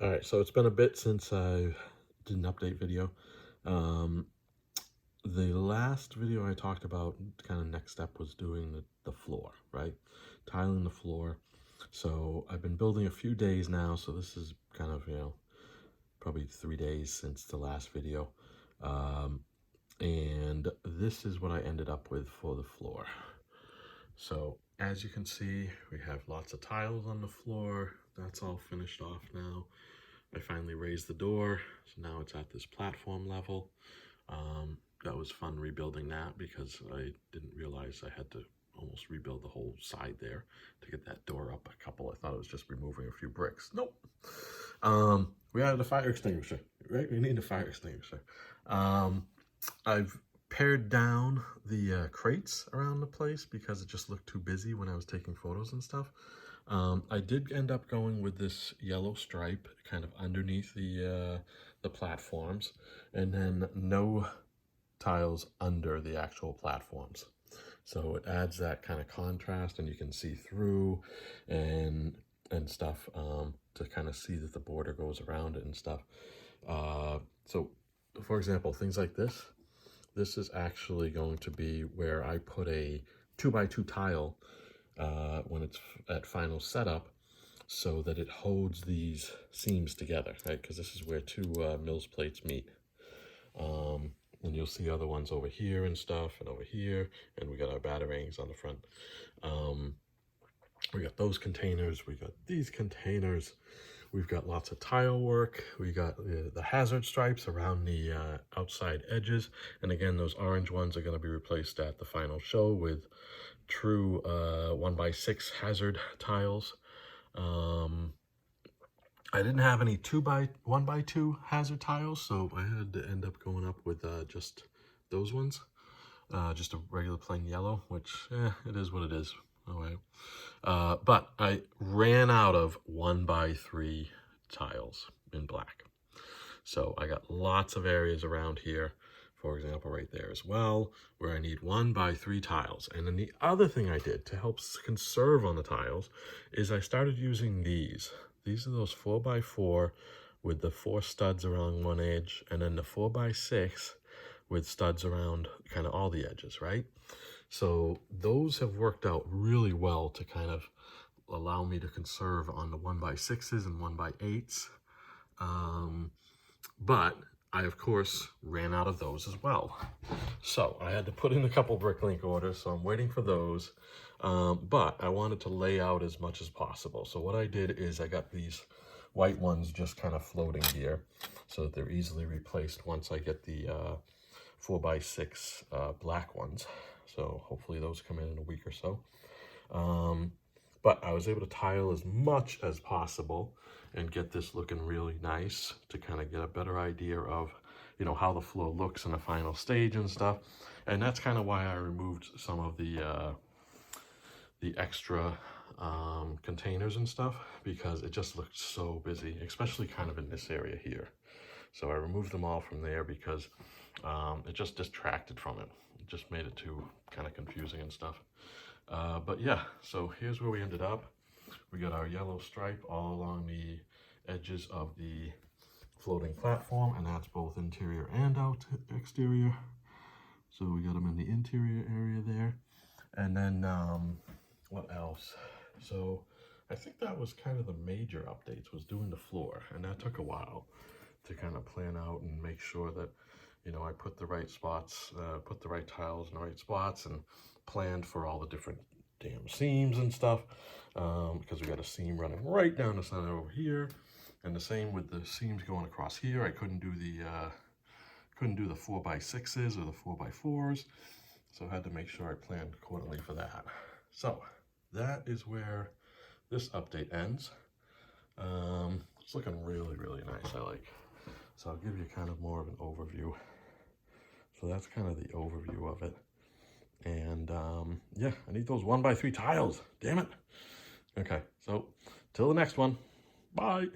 All right, so it's been a bit since I did an update video. Um, the last video I talked about, kind of next step was doing the floor, right? Tiling the floor. So I've been building a few days now, so this is kind of, probably 3 days since the last video. And this is what I ended up with for the floor. So as you can see, we have lots of tiles on the floor. That's all finished off now. I finally raised the door, so now it's at this platform level. That was fun rebuilding that because I didn't realize I had to almost rebuild the whole side there to get that door up a couple. I thought it was just removing a few bricks. Nope. We added a fire extinguisher, right? We need a fire extinguisher. I've pared down the crates around the place because it just looked too busy when I was taking photos and stuff. I did end up going with this yellow stripe kind of underneath the platforms, and then no tiles under the actual platforms. So it adds that kind of contrast, and you can see through and stuff, to kind of see that the border goes around it and stuff. So for example, things like this is actually going to be where I put a 2x2 tile when it's at final setup, so that it holds these seams together, right? Because this is where two mills plates meet. And you'll see other ones over here and stuff, and over here, and we got our batterings on the front. We got those containers, we got these containers, we've got lots of tile work, we got the hazard stripes around the outside edges, and again, those orange ones are going to be replaced at the final show with true 1x6 hazard tiles. I didn't have any 1x2 hazard tiles, so I had to end up going up with just those ones. Just a regular plain yellow, which, it is what it is. Oh, well. But I ran out of 1x3 tiles in black. So I got lots of areas around here, for example, right there as well, where I need 1x3 tiles. And then the other thing I did to help conserve on the tiles is I started using these. These are those 4x4 with the 4 studs around one edge, and then the 4x6 with studs around kind of all the edges, right? So those have worked out really well to kind of allow me to conserve on the 1x6s and 1x8s. But I, of course, ran out of those as well. So I had to put in a couple bricklink orders, so I'm waiting for those. But I wanted to lay out as much as possible. So what I did is I got these white ones just kind of floating here so that they're easily replaced once I get the 4x6 black ones. So hopefully those come in a week or so. But I was able to tile as much as possible and get this looking really nice to kind of get a better idea of, how the floor looks in the final stage and stuff. And that's kind of why I removed some of the extra containers and stuff, because it just looked so busy, especially kind of in this area here. So I removed them all from there because it just distracted from it. It just made it too kind of confusing and stuff. But yeah, so here's where we ended up. We got our yellow stripe all along the edges of the floating platform, and that's both interior and exterior. So we got them in the interior area there. And then what else? So I think that was kind of the major updates, was doing the floor, and that took a while to kind of plan out and make sure that, I put the right spots, put the right tiles in the right spots, and planned for all the different damn seams and stuff, because we got a seam running right down the center over here, and the same with the seams going across here. I couldn't do the 4x6s or the 4x4s, so I had to make sure I planned accordingly for that. So that is where this update ends. It's looking really, really nice, I like. So I'll give you kind of more of an overview. So that's kind of the overview of it. And yeah, I need those 1x3 tiles, damn it. Okay, so till the next one, bye.